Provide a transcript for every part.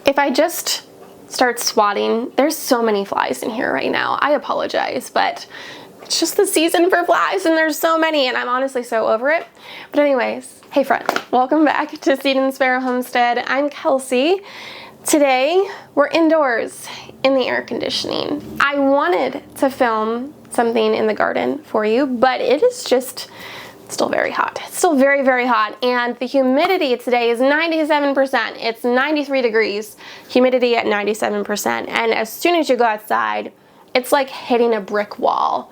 If I just start swatting, there's so many flies in here right now. I apologize, but it's just the season for flies and there's so many and I'm honestly so over it. But anyways, hey friends, welcome back to Seed and Sparrow Homestead. I'm Kelsey. Today, we're indoors in the air conditioning. I wanted to film something in the garden for you, but it is just still very hot. It's still very, very hot. And the humidity today is 97%. It's 93 degrees, humidity at 97%. And as soon as you go outside, it's like hitting a brick wall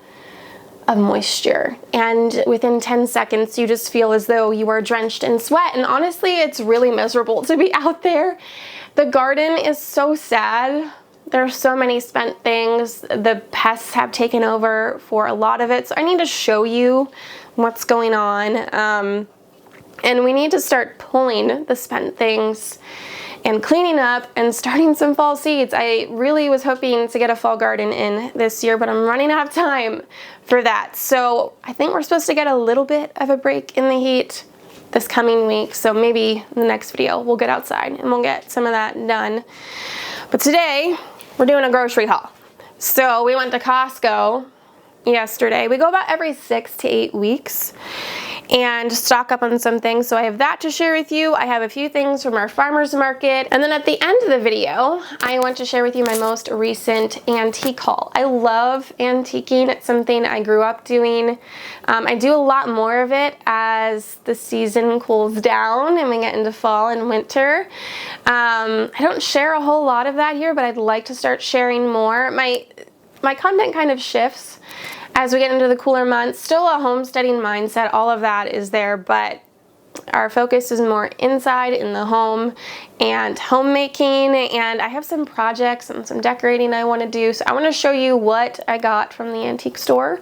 of moisture. And within 10 seconds, you just feel as though you are drenched in sweat. And honestly, it's really miserable to be out there. The garden is so sad. There are so many spent things. The pests have taken over for a lot of it. So I need to show you what's going on. And we need to start pulling the spent things and cleaning up and starting some fall seeds. I really was hoping to get a fall garden in this year, but I'm running out of time for that. So I think we're supposed to get a little bit of a break in the heat this coming week. So maybe in the next video, we'll get outside and we'll get some of that done. But today, we're doing a grocery haul. So we went to Costco yesterday. We go about every 6 to 8 weeks and stock up on some things. So I have that to share with you. I have a few things from our farmer's market. And then at the end of the video, I want to share with you my most recent antique haul. I love antiquing. It's something I grew up doing. I do a lot more of it as the season cools down and we get into fall and winter. I don't share a whole lot of that here, but I'd like to start sharing more. My content kind of shifts as we get into the cooler months. Still a homesteading mindset, all of that is there, but our focus is more inside in the home and homemaking. And I have some projects and some decorating I want to do. So I want to show you what I got from the antique store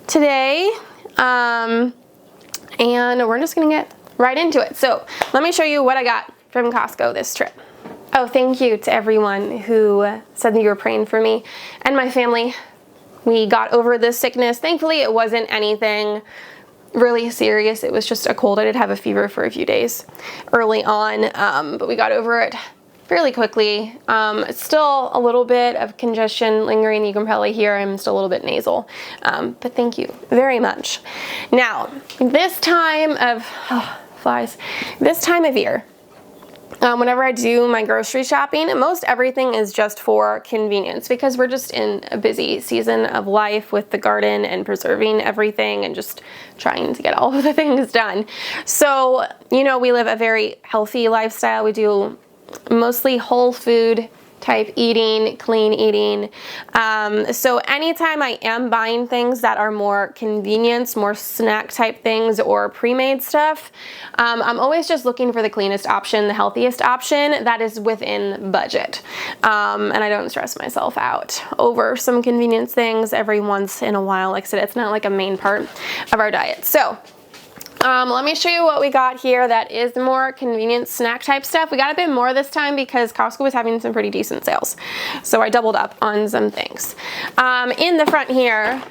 today. And we're just going to get right into it. So let me show you what I got from Costco this trip. Oh, thank you to everyone who said that you were praying for me and my family. We got over this sickness. Thankfully, it wasn't anything really serious. It was just a cold. I did have a fever for a few days early on, but we got over it fairly quickly. It's still a little bit of congestion lingering. You can probably hear I'm still a little bit nasal, but thank you very much. Now, this time of this time of year, whenever I do my grocery shopping, most everything is just for convenience because we're just in a busy season of life with the garden and preserving everything and just trying to get all of the things done. So, you know, we live a very healthy lifestyle. We do mostly whole food type eating, clean eating. So anytime I am buying things that are more convenience, more snack type things or pre-made stuff, I'm always just looking for the cleanest option, the healthiest option that is within budget. And I don't stress myself out over some convenience things every once in a while. Like I said, it's not like a main part of our diet. So let me show you what we got here that is more convenient snack type stuff. We got a bit more this time because Costco was having some pretty decent sales. So I doubled up on some things. In the front here,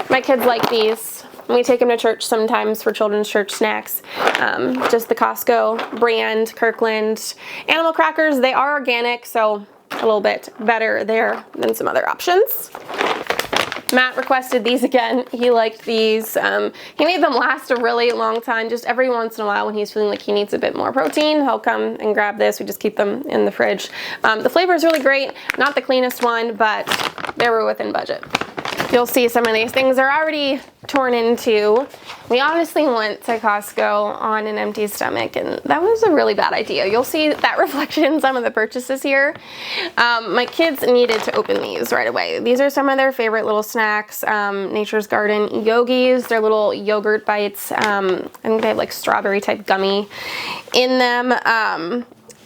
my kids like these. We take them to church sometimes for children's church snacks. Just the Costco brand, Kirkland animal crackers. They are organic, so a little bit better there than some other options. Matt requested these again. He liked these. He made them last a really long time. Just every once in a while when he's feeling like he needs a bit more protein, he'll come and grab this. We just keep them in the fridge. The flavor is really great. Not the cleanest one, but they were within budget. You'll see some of these things are already torn into. We honestly went to Costco on an empty stomach, and that was a really bad idea. You'll see that reflection in some of the purchases here. My kids needed to open these right away. These are some of their favorite little snacks. Nature's Garden Yogis, they're little yogurt bites. I think they have like strawberry type gummy in them.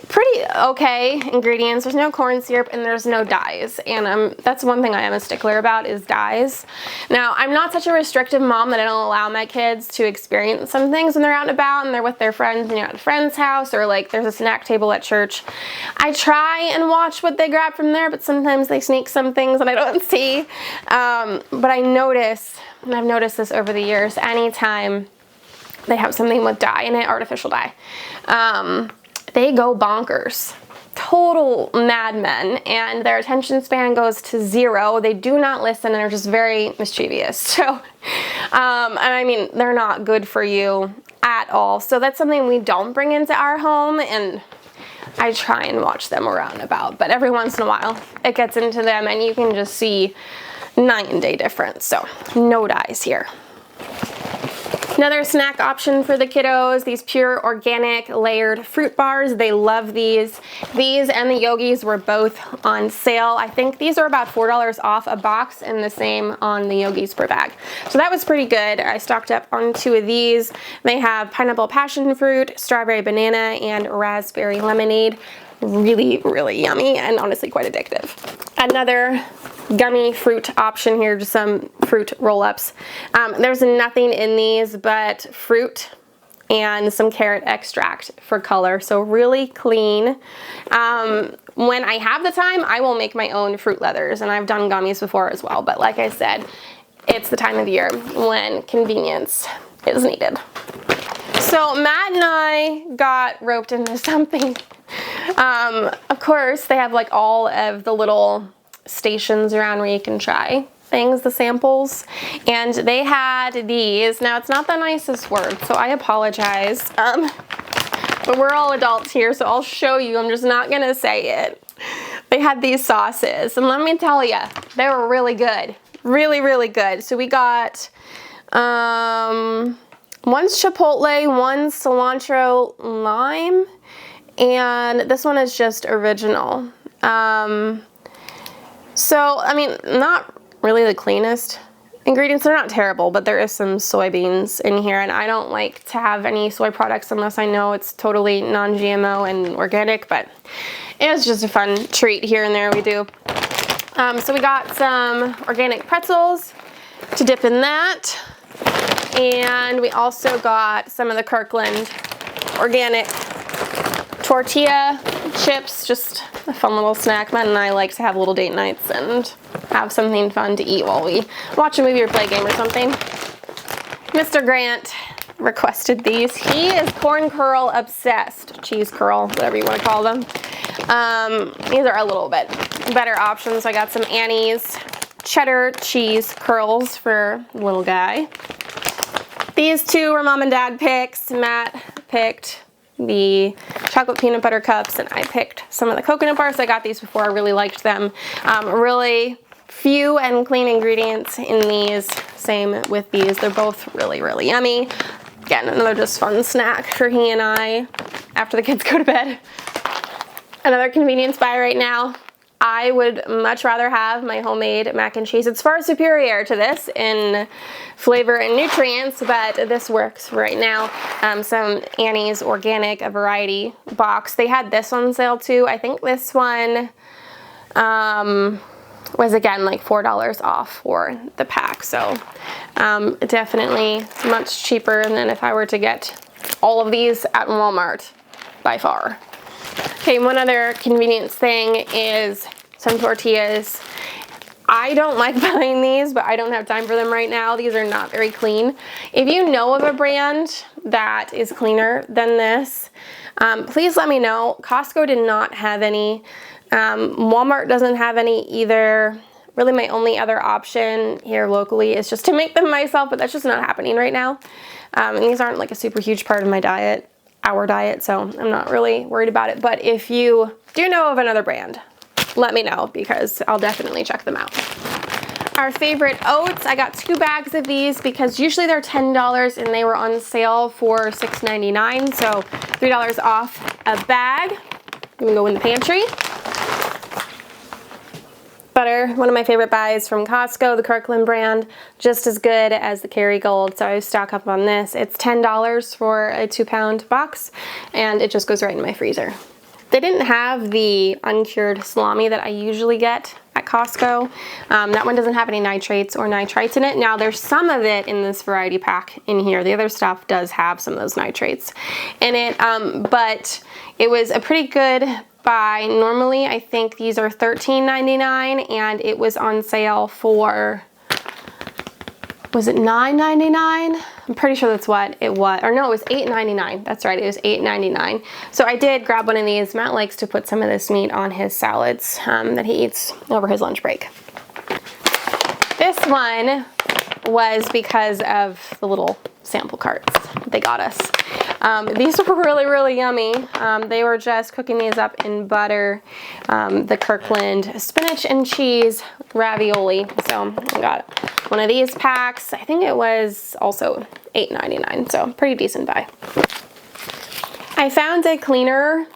Pretty okay ingredients. There's no corn syrup and there's no dyes, and that's one thing I am a stickler about is dyes. Now, I'm not such a restrictive mom that I don't allow my kids to experience some things when they're out and about and they're with their friends and you're at a friend's house or like there's a snack table at church. I try and watch what they grab from there, but sometimes they sneak some things that I don't see. But I notice, and I've noticed this over the years, anytime they have something with dye in it, artificial dye, they go bonkers. total madmen, and their attention span goes to 0. They do not listen and are just very mischievous. So, and I mean, they're not good for you at all. So that's something we don't bring into our home, and I try and watch them around about, but every once in a while it gets into them and you can just see night and day difference. So no dies here. Another snack option for the kiddos, these pure organic layered fruit bars. They love these. These and the Yogis were both on sale. I think these are about $4 off a box, and the same on the Yogis per bag. So that was pretty good. I stocked up on 2 of these. They have pineapple passion fruit, strawberry banana, and raspberry lemonade. Really, really yummy and honestly quite addictive. Another gummy fruit option here, just some fruit roll-ups. There's nothing in these but fruit and some carrot extract for color, so really clean. When I have the time, I will make my own fruit leathers, and I've done gummies before as well, but like I said, it's the time of year when convenience is needed. So Matt and I got roped into something. Of course, they have like all of the little stations around where you can try things, the samples, and they had these. Now, it's not the nicest word, so I apologize, but we're all adults here, so I'll show you. I'm just not gonna say it. They had these sauces, and let me tell you, they were really good. Really, really good. So we got one's chipotle, one's cilantro lime, and this one is just original. So, I mean, not really the cleanest ingredients. They're not terrible, but there is some soybeans in here, and I don't like to have any soy products unless I know it's totally non-GMO and organic, but it was just a fun treat here and there we do. So we got some organic pretzels to dip in that, and we also got some of the Kirkland organic tortilla chips, just a fun little snack. Matt and I like to have little date nights and have something fun to eat while we watch a movie or play a game or something. Mr. Grant requested these. He is corn curl obsessed, cheese curl, whatever you want to call them. These are a little bit better options. So I got some Annie's cheddar cheese curls for the little guy. These 2 were mom and dad picks. Matt picked the chocolate peanut butter cups, and I picked some of the coconut bars. I got these before. I really liked them. Really few and clean ingredients in these. Same with these. They're both really, really yummy. Again, another just fun snack for he and I after the kids go to bed. Another convenience buy right now. I would much rather have my homemade mac and cheese. It's far superior to this in flavor and nutrients, but this works right now. Some Annie's Organic, a variety box. They had this on sale too. I think this one was again like $4 off for the pack. So definitely much cheaper than if I were to get all of these at Walmart by far. Okay, one other convenience thing is some tortillas. I don't like buying these, but I don't have time for them right now. These are not very clean. If you know of a brand that is cleaner than this, please let me know. Costco did not have any. Walmart doesn't have any either. Really, my only other option here locally is just to make them myself, but that's just not happening right now. And these aren't like a super huge part of my diet, our diet, so I'm not really worried about it. But if you do know of another brand, let me know because I'll definitely check them out. Our favorite oats, I got 2 bags of these because usually they're $10 and they were on sale for $6.99, so $3 off a bag. You can go in the pantry. Butter, one of my favorite buys from Costco, the Kirkland brand, just as good as the Kerrygold, so I stock up on this. It's $10 for a 2-pound box, and it just goes right in my freezer. They didn't have the uncured salami that I usually get at Costco. That one doesn't have any nitrates or nitrites in it. Now, there's some of it in this variety pack in here. The other stuff does have some of those nitrates in it, but it was a pretty good buy. Normally, I think these are $13.99, and it was on sale for was it $9.99? I'm pretty sure that's what it was. Or no, it was $8.99. That's right, it was $8.99. So I did grab one of these. Matt likes to put some of this meat on his salads that he eats over his lunch break. This one was because of the little sample carts they got us. These were really yummy. They were just cooking these up in butter. The Kirkland spinach and cheese ravioli. So I got one of these packs. I think it was also $8.99, so pretty decent buy. I found a cleaner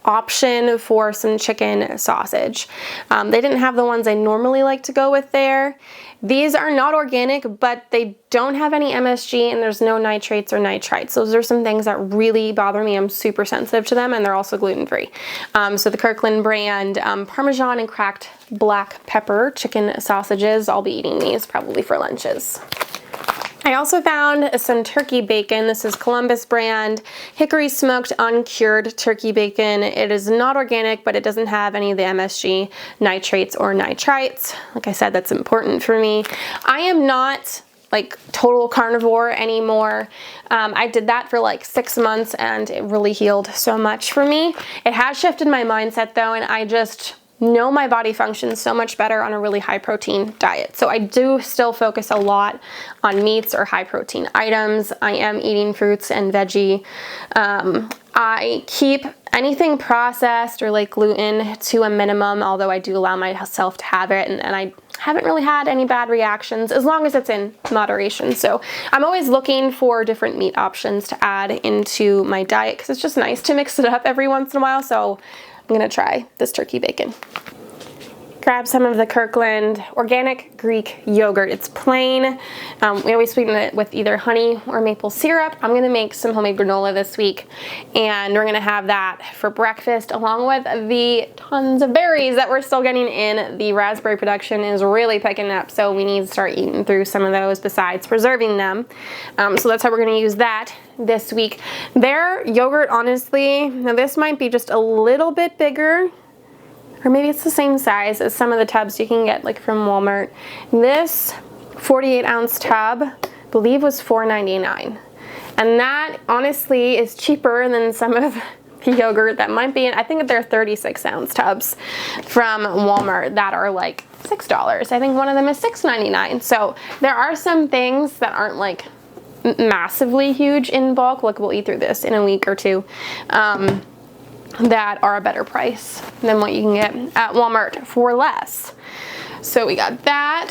option for some chicken sausage. They didn't have the ones I normally like to go with there. These are not organic, but they don't have any MSG and there's no nitrates or nitrites. Those are some things that really bother me. I'm super sensitive to them, and they're also gluten-free. So the Kirkland brand Parmesan and cracked black pepper chicken sausages. I'll be eating these probably for lunches. I also found some turkey bacon. This is Columbus brand hickory smoked uncured turkey bacon. It is not organic, but it doesn't have any of the MSG, nitrates, or nitrites. Like I said, that's important for me. I am not like total carnivore anymore. I did that for like 6 months and it really healed so much for me. It has shifted my mindset though, and I just know my body functions so much better on a really high protein diet. So I do still focus a lot on meats or high protein items. I am eating fruits and veggie. I keep anything processed or like gluten to a minimum, although I do allow myself to have it, and I haven't really had any bad reactions as long as it's in moderation. So I'm always looking for different meat options to add into my diet because it's just nice to mix it up every once in a while. So I'm gonna try this turkey bacon. Grab some of the Kirkland organic Greek yogurt. It's plain. We always sweeten it with either honey or maple syrup. I'm gonna make some homemade granola this week, and we're gonna have that for breakfast along with the tons of berries that we're still getting in. The raspberry production is really picking up, so we need to start eating through some of those besides preserving them. So that's how we're gonna use that this week. Their yogurt, honestly, now this might be just a little bit bigger, or maybe it's the same size as some of the tubs you can get like from Walmart. This 48-ounce tub, I believe, was $4.99. And that honestly is cheaper than some of the yogurt that might be in, I think they're 36-ounce tubs from Walmart that are like $6. I think one of them is $6.99. So there are some things that aren't like massively huge in bulk, like we'll eat through this in a week or two, that are a better price than what you can get at Walmart for less. So we got that.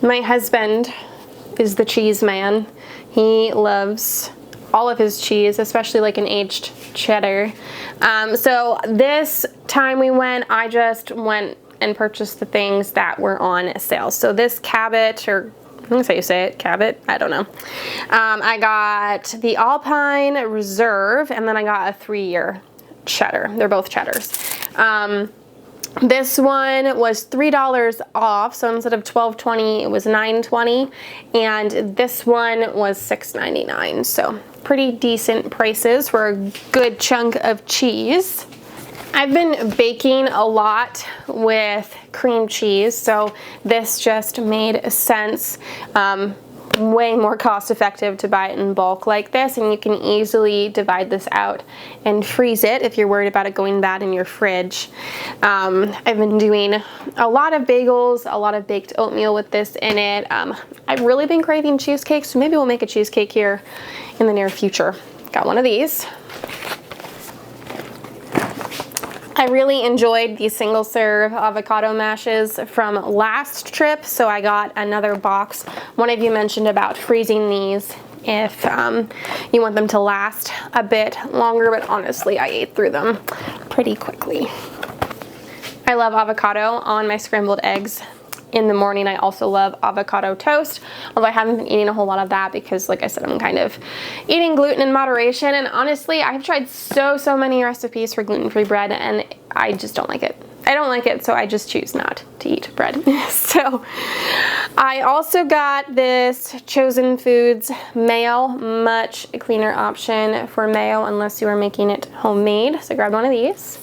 My husband is the cheese man. He loves all of his cheese, especially like an aged cheddar. So this time we went, I just went and purchased the things that were on sale. So this Cabot, or I think that's how you say it, Cabot, I don't know. I got the Alpine Reserve, and then I got a 3-year cheddar. They're both cheddars. This one was $3 off, so instead of $12.20, it was $9.20, and this one was $6.99. So pretty decent prices for a good chunk of cheese. I've been baking a lot with cream cheese, so this just made sense. Way more cost effective to buy it in bulk like this, and you can easily divide this out and freeze it if you're worried about it going bad in your fridge. I've been doing a lot of bagels, a lot of baked oatmeal with this in it. I've really been craving cheesecake, so maybe we'll make a cheesecake here in the near future. Got one of these. I really enjoyed the single serve avocado mashes from last trip, so I got another box. One of you mentioned about freezing these if you want them to last a bit longer, but honestly, I ate through them pretty quickly. I love avocado on my scrambled eggs in the morning. I also love avocado toast, although I haven't been eating a whole lot of that because, like I said, I'm kind of eating gluten in moderation, and honestly, I've tried so many recipes for gluten-free bread, and I just don't like it. I don't like it, so I just choose not to eat bread. So I also got this Chosen Foods mayo, much cleaner option for mayo unless you are making it homemade. So I grabbed one of these.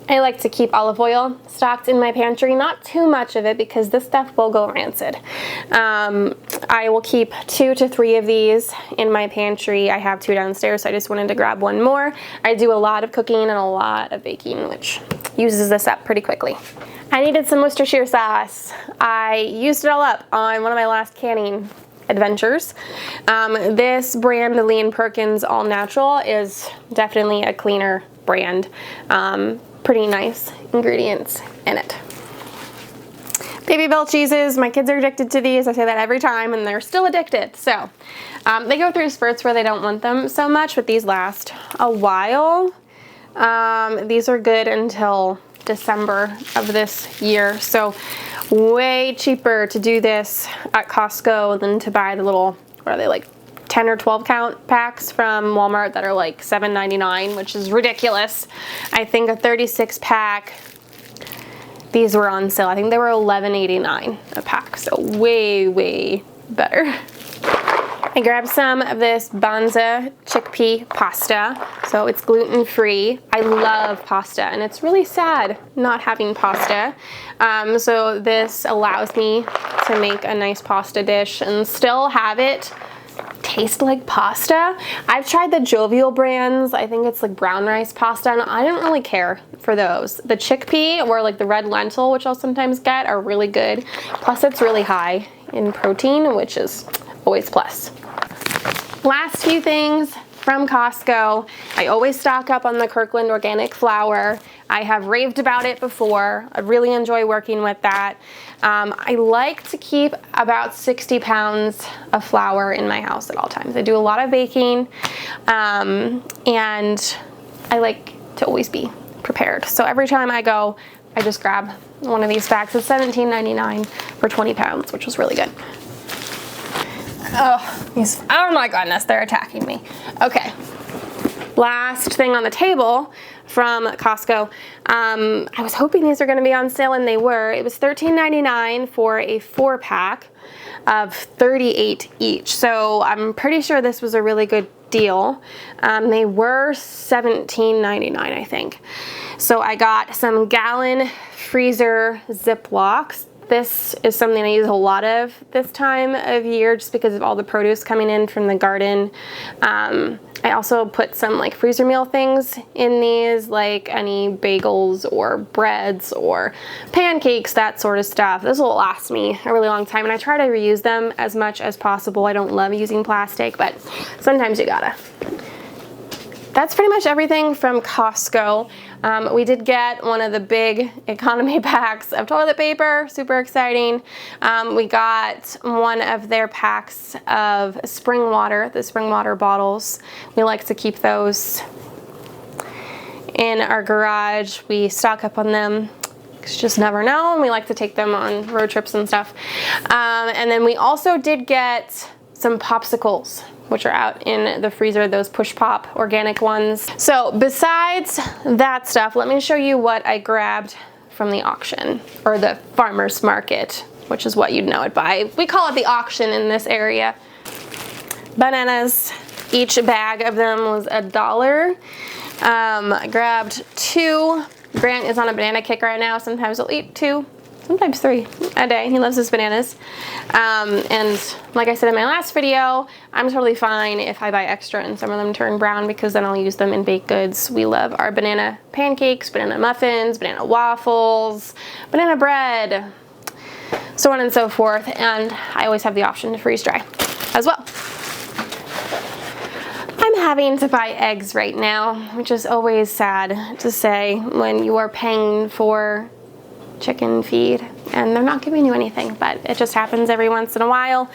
I like to keep olive oil stocked in my pantry, not too much of it because this stuff will go rancid. I will keep 2 to 3 of these in my pantry. I have 2 downstairs, so I just wanted to grab one more. I do a lot of cooking and a lot of baking, which uses this up pretty quickly. I needed some Worcestershire sauce. I used it all up on one of my last canning adventures. This brand, the Lee & Perkins All Natural, is definitely a cleaner brand. Pretty nice ingredients in it. Baby Bell cheeses, my kids are addicted to these. I say that every time and they're still addicted. So they go through spurts where they don't want them so much, but these last a while. These are good until December of this year. So way cheaper to do this at Costco than to buy the little, what are they, like 10 or 12 count packs from Walmart that are like $7.99, which is ridiculous. I think a 36 pack, these were on sale. I think they were $11.89 a pack, so way, way better. I grabbed some of this Banza chickpea pasta, so it's gluten-free. I love pasta, and it's really sad not having pasta. So this allows me to make a nice pasta dish and still have it taste like pasta. I've tried the Jovial brands. I think it's like brown rice pasta, and I don't really care for those. The chickpea or like the red lentil, which I'll sometimes get, are really good. Plus it's really high in protein, which is always plus. Last few things from Costco. I always stock up on the Kirkland organic flour. I have raved about it before. I really enjoy working with that. I like to keep about 60 pounds of flour in my house at all times. I do a lot of baking, and I like to always be prepared. So every time I go, I just grab one of these bags. It's $17.99 for 20 pounds, which was really good. Oh my goodness, they're attacking me. Okay, last thing on the table from Costco. I was hoping these were going to be on sale, and they were. It was $13.99 for a 4-pack of 38 each. So I'm pretty sure this was a really good deal. They were $17.99, I think. So I got some gallon freezer Ziplocs. This is something I use a lot of this time of year just because of all the produce coming in from the garden. I also put some like freezer meal things in these, like any bagels or breads or pancakes, that sort of stuff. This will last me a really long time, and I try to reuse them as much as possible. I don't love using plastic, but sometimes you gotta. That's pretty much everything from Costco. We did get one of the big economy packs of toilet paper, super exciting. We got one of their packs of spring water, the spring water bottles. We like to keep those in our garage. We stock up on them. You just never know, and we like to take them on road trips and stuff. And then we also did get some popsicles, which are out in the freezer, those push pop organic ones. So besides that stuff, let me show you what I grabbed from the auction, or the farmer's market, which is what you'd know it by. We call it the auction in this area. Bananas, each bag of them was $1. I grabbed 2. Grant is on a banana kick right now. Sometimes he'll eat 2, sometimes 3 a day. He loves his bananas. And like I said in my last video, I'm totally fine if I buy extra and some of them turn brown, because then I'll use them in baked goods. We love our banana pancakes, banana muffins, banana waffles, banana bread, so on and so forth. And I always have the option to freeze dry as well. I'm having to buy eggs right now, which is always sad to say when you are paying for chicken feed and they're not giving you anything, but it just happens every once in a while.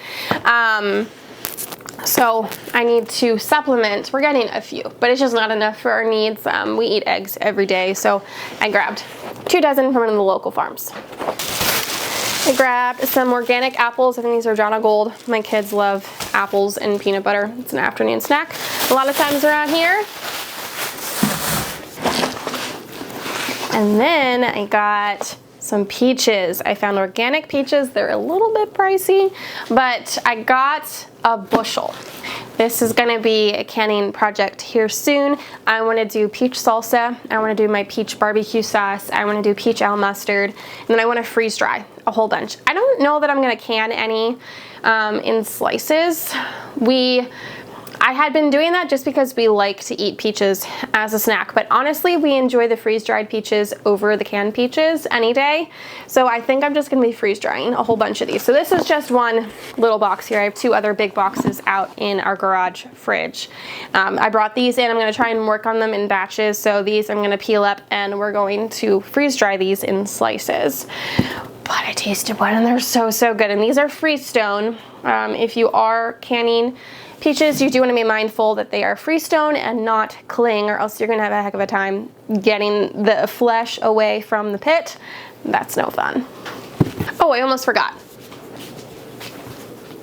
So I need to supplement. We're getting a few, but it's just not enough for our needs. We eat eggs every day, so I grabbed 2 dozen from one of the local farms. I grabbed some organic apples. I think these are Jana Gold. My kids love apples and peanut butter. It's an afternoon snack a lot of times around here. And then I got some peaches. I found organic peaches. They're a little bit pricey, but I got a bushel. This is gonna be a canning project here soon. I wanna do peach salsa. I wanna do my peach barbecue sauce. I wanna do peach al mustard. And then I wanna freeze dry a whole bunch. I don't know that I'm gonna can any in slices. I had been doing that just because we like to eat peaches as a snack, but honestly, we enjoy the freeze-dried peaches over the canned peaches any day. So I think I'm just gonna be freeze-drying a whole bunch of these. So this is just one little box here. I have 2 other big boxes out in our garage fridge. I brought these in. I'm gonna try and work on them in batches. So these I'm gonna peel up and we're going to freeze-dry these in slices. But I tasted one and they're so, so good. And these are Freestone. If you are canning peaches, you do want to be mindful that they are Freestone and not cling, or else you're going to have a heck of a time getting the flesh away from the pit. That's no fun. Oh, I almost forgot.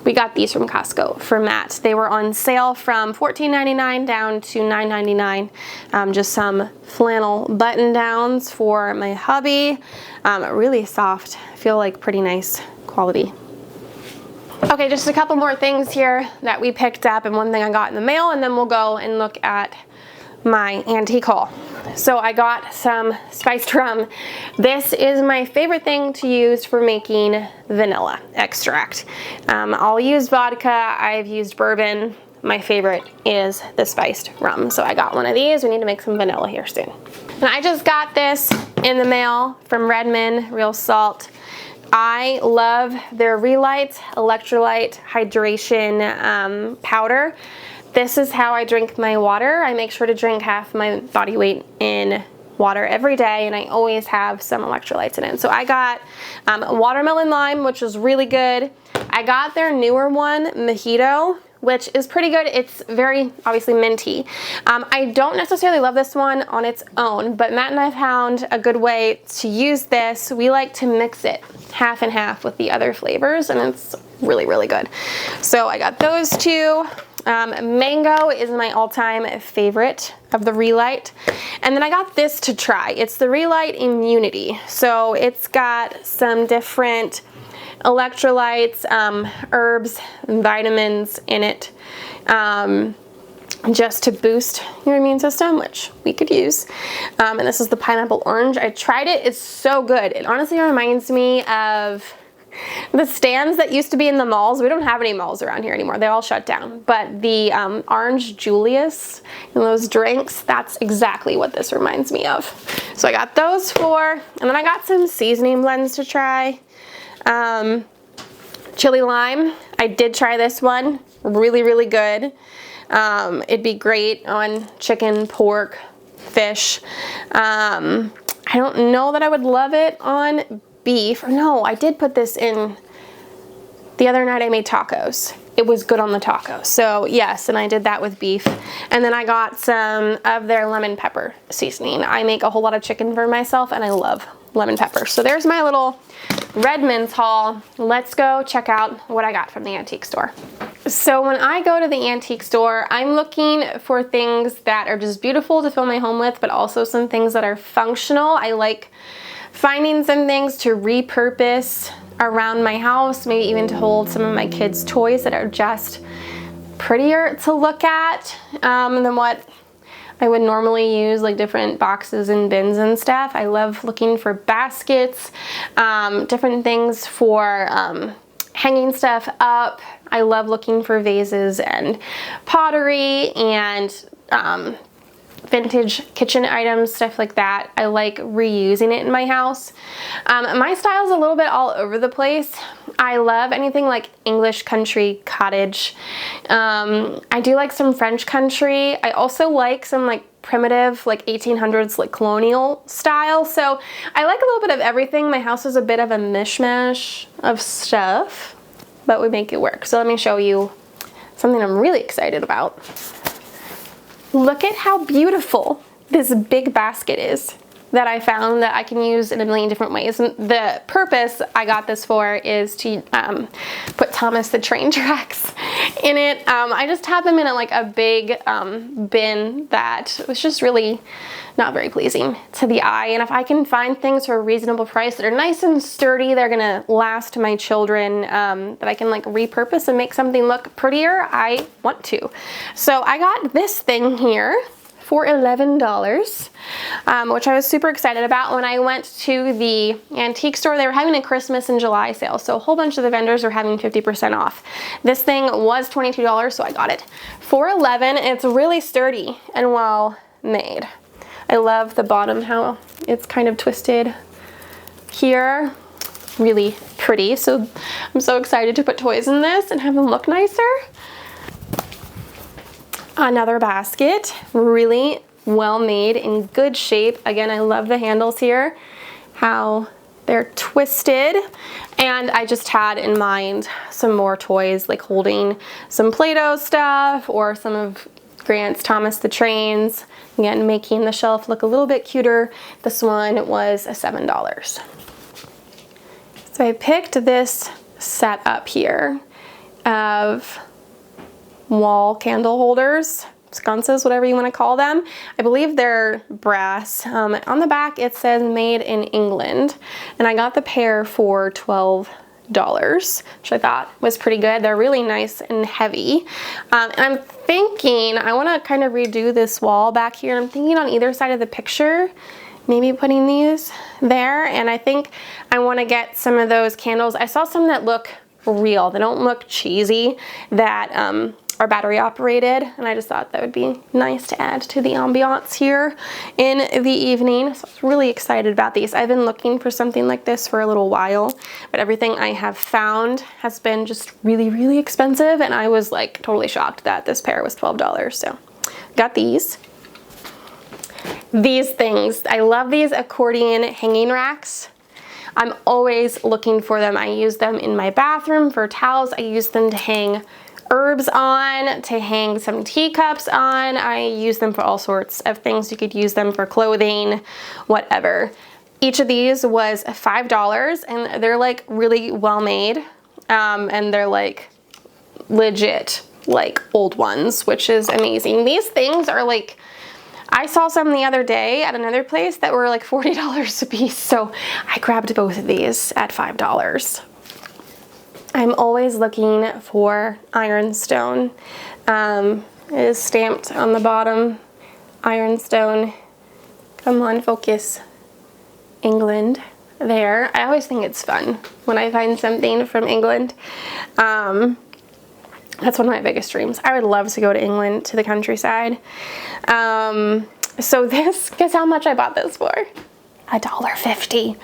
We got these from Costco for Matt. They were on sale from $14.99 down to $9.99. Just some flannel button downs for my hubby. Really soft. I feel like pretty nice quality. Okay, just a couple more things here that we picked up and one thing I got in the mail, and then we'll go and look at my antique haul. So I got some spiced rum. This is my favorite thing to use for making vanilla extract. I'll use vodka, I've used bourbon. My favorite is the spiced rum. So I got one of these. We need to make some vanilla here soon. And I just got this in the mail from Redmond, Real Salt. I love their Relight Electrolyte Hydration powder. This is how I drink my water. I make sure to drink half my body weight in water every day, and I always have some electrolytes in it. So I got watermelon lime, which is really good. I got their newer one, Mojito, which is pretty good. It's very obviously minty. I don't necessarily love this one on its own, but Matt and I found a good way to use this. We like to mix it half and half with the other flavors, and it's really, really good. So I got those 2. Mango is my all-time favorite of the Relight. And then I got this to try. It's the Relight Immunity. So it's got some different electrolytes, herbs, and vitamins in it, just to boost your immune system, which we could use. And this is the pineapple orange. I tried it. It's so good. It honestly reminds me of the stands that used to be in the malls. We don't have any malls around here anymore. They all shut down. But the Orange Julius and those drinks, that's exactly what this reminds me of. So I got those 4, and then I got some seasoning blends to try. Chili lime. I did try this one. Really, really good. It'd be great on chicken, pork, fish. I don't know that I would love it on beef. Or no, I did put this in the other night. I made tacos. It was good on the tacos. So yes, and I did that with beef. And then I got some of their lemon pepper seasoning. I make a whole lot of chicken for myself, and I love lemon pepper. So there's my little Redmond's haul. Let's go check out what I got from the antique store. So when I go to the antique store, I'm looking for things that are just beautiful to fill my home with, but also some things that are functional. I like finding some things to repurpose around my house, maybe even to hold some of my kids' toys that are just prettier to look at than what I would normally use, like different boxes and bins and stuff. I love looking for baskets, different things for hanging stuff up. I love looking for vases and pottery and vintage kitchen items, stuff like that. I like reusing it in my house. My style's a little bit all over the place. I love anything like English country cottage. I do like some French country. I also like some like primitive, like 1800s, like colonial style. So I like a little bit of everything. My house is a bit of a mishmash of stuff, but we make it work. So let me show you something I'm really excited about. Look at how beautiful this big basket is that I found that I can use in a million different ways. And the purpose I got this for is to put Thomas the train tracks in it. I just had them in like a big bin that was just really not very pleasing to the eye. And if I can find things for a reasonable price that are nice and sturdy, they're gonna last my children, that I can like repurpose and make something look prettier, I want to. So I got this thing here for $11, which I was super excited about. When I went to the antique store, they were having a Christmas and July sale, so a whole bunch of the vendors were having 50% off. This thing was $22, so I got it for $11. It's really sturdy and well made. I love the bottom, how it's kind of twisted here. Really pretty, so I'm so excited to put toys in this and have them look nicer. Another basket, really well made, in good shape. Again, I love the handles here, how they're twisted. And I just had in mind some more toys, like holding some Play-Doh stuff or some of Grant's Thomas the Trains. Again, making the shelf look a little bit cuter. This one was $7. So I picked this set up here of wall candle holders, sconces, whatever you want to call them. I believe they're brass. On the back it says made in England, and I got the pair for $12, which I thought was pretty good. They're really nice and heavy. And I'm thinking I want to kind of redo this wall back here. I'm thinking on either side of the picture, maybe putting these there, and I think I want to get some of those candles. I saw some that look real. They don't look cheesy, that are battery operated, and I just thought that would be nice to add to the ambiance here in the evening. So I was really excited about these. I've been looking for something like this for a little while, but everything I have found has been just really, really expensive, and I was like totally shocked that this pair was $12. So got these. These things, I love these accordion hanging racks. I'm always looking for them. I use them in my bathroom for towels. I use them to hang herbs on, to hang some teacups on. I use them for all sorts of things. You could use them for clothing, whatever. Each of these was $5, and they're like really well made, and they're like legit like old ones, which is amazing. These things are like, I saw some the other day at another place that were like $40 a piece, so I grabbed both of these at $5. I'm always looking for ironstone. It is stamped on the bottom, ironstone. Come on, focus. England. There. I always think it's fun when I find something from England. That's one of my biggest dreams. I would love to go to England, to the countryside. So this, guess how much I bought this for? $1.50.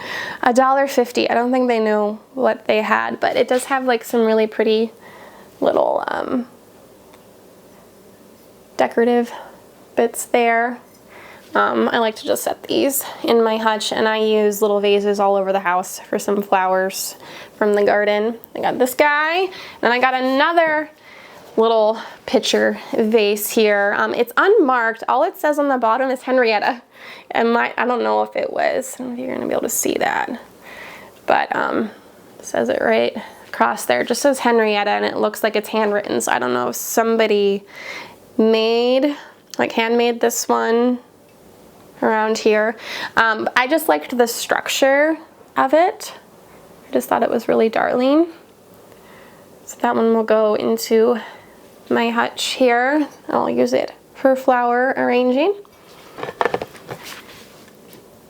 $1.50. I don't think they know what they had, but it does have like some really pretty little decorative bits there. I like to just set these in my hutch, and I use little vases all over the house for some flowers from the garden. I got this guy, and then I got another little pitcher vase here. It's unmarked. All it says on the bottom is Henrietta. And I don't know if it was, I don't know if you're gonna be able to see that, but it says it right across there. It just says Henrietta, and it looks like it's handwritten. So I don't know if somebody handmade this one around here. I just liked the structure of it. I just thought it was really darling. So that one will go into my hutch here. I'll use it for flower arranging.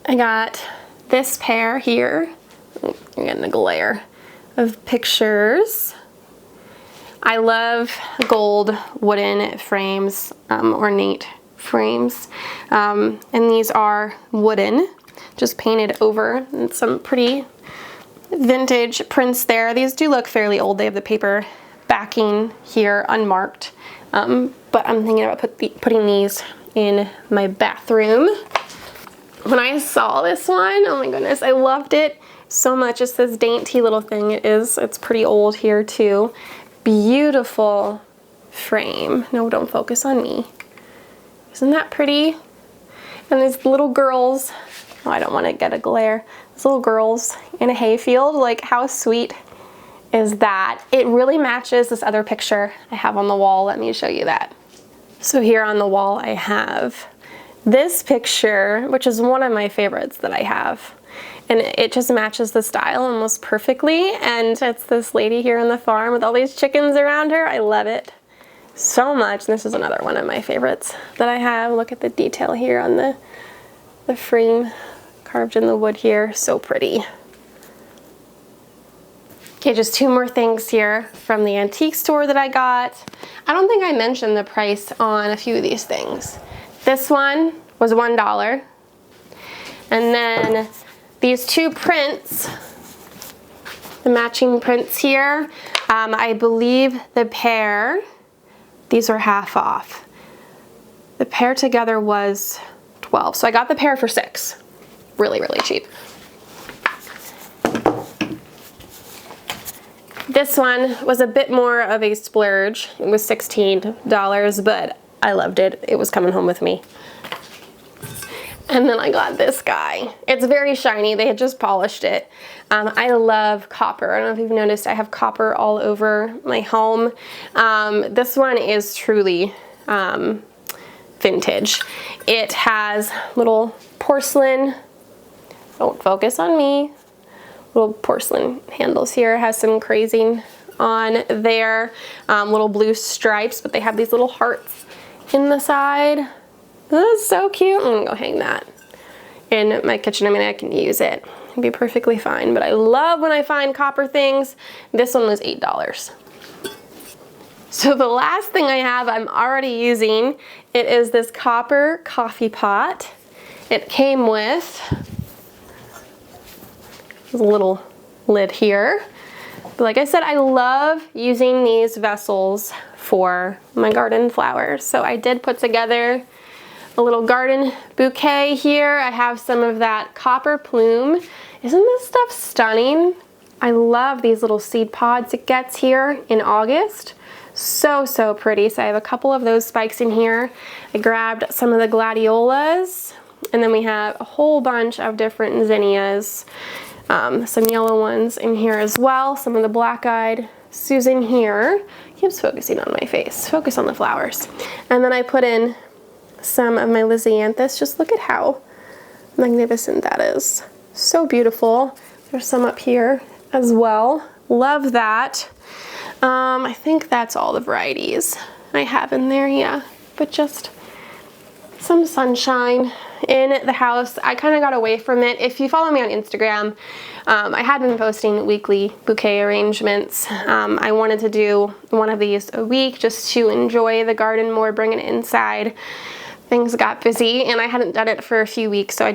I got this pair here. I'm getting a glare of pictures. I love gold wooden frames, ornate frames. And these are wooden, just painted over, and some pretty vintage prints there. These do look fairly old. They have the paper backing here unmarked, but I'm thinking about putting these in my bathroom. When I saw this one, oh my goodness, I loved it so much. It's this dainty little thing. It's pretty old here too. Beautiful frame. No, don't focus on me. Isn't that pretty? And these little girls, oh, I don't want to get a glare. These little girls in a hayfield, like how sweet is that it really matches this other picture I have on the wall. Let me show you that. So here on the wall I have this picture, which is one of my favorites that I have. And it just matches the style almost perfectly. And it's this lady here on the farm with all these chickens around her. I love it so much. This is another one of my favorites that I have. Look at the detail here on the frame carved in the wood here. So pretty. Okay, just two more things here from the antique store that I got. I don't think I mentioned the price on a few of these things. This one was $1. And then these two prints, the matching prints here, I believe the pair, these are half off. The pair together was $12. So I got the pair for $6. Really, really cheap. This one was a bit more of a splurge. It was $16, but I loved it. It was coming home with me. And then I got this guy. It's very shiny. They had just polished it. I love copper. I don't know if you've noticed, I have copper all over my home. This one is truly vintage. It has little porcelain, don't focus on me, little porcelain handles here. It has some crazing on there, little blue stripes, but they have these little hearts in the side. That's so cute. I'm gonna go hang that in my kitchen. I mean, I can use it. It'd be perfectly fine, but I love when I find copper things. This one was $8. So the last thing I have, I'm already using. It is this copper coffee pot. It came with a little lid here. But like I said, I love using these vessels for my garden flowers. So I did put together a little garden bouquet here. I have some of that copper plume. Isn't this stuff stunning? I love these little seed pods it gets here in August. So, so pretty. So I have a couple of those spikes in here. I grabbed some of the gladiolas, and then we have a whole bunch of different zinnias. Some yellow ones in here as well. Some of the black-eyed Susan here. Keeps focusing on my face. Focus on the flowers. And then I put in some of my lisianthus. Just look at how magnificent that is. So beautiful. There's some up here as well. Love that. I think that's all the varieties I have in there, yeah. But just some sunshine in the house. I kind of got away from it. If you follow me on Instagram, I had been posting weekly bouquet arrangements. I wanted to do one of these a week just to enjoy the garden more, bring it inside. Things got busy and I hadn't done it for a few weeks, so I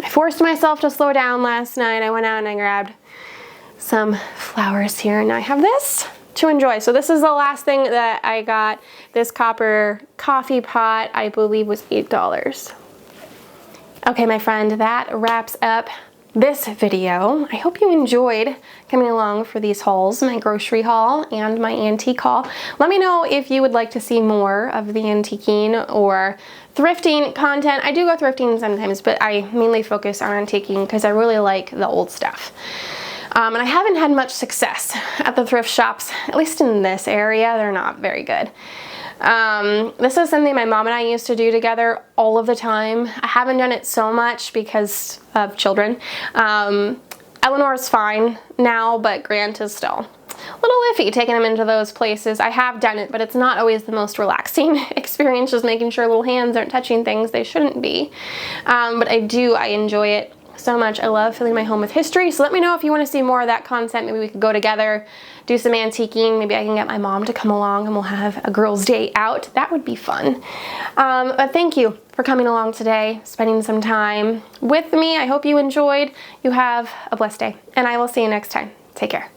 forced myself to slow down last night. I went out and I grabbed some flowers here, and I have this to enjoy. So this is the last thing that I got. This copper coffee pot, I believe, was $8. Okay, my friend, that wraps up this video. I hope you enjoyed coming along for these hauls, my grocery haul and my antique haul. Let me know if you would like to see more of the antiquing or thrifting content. I do go thrifting sometimes, but I mainly focus on antiquing because I really like the old stuff. And I haven't had much success at the thrift shops, at least in this area. They're not very good. This is something my mom and I used to do together all of the time. I haven't done it so much because of children. Eleanor's fine now, but Grant is still a little iffy taking him into those places. I have done it, but it's not always the most relaxing experience, just making sure little hands aren't touching things they shouldn't be. But I enjoy it so much. I love filling my home with history. So let me know if you want to see more of that content. Maybe we could go together, do some antiquing. Maybe I can get my mom to come along and we'll have a girls' day out. That would be fun. But thank you for coming along today, spending some time with me. I hope you enjoyed. You have a blessed day, and I will see you next time. Take care.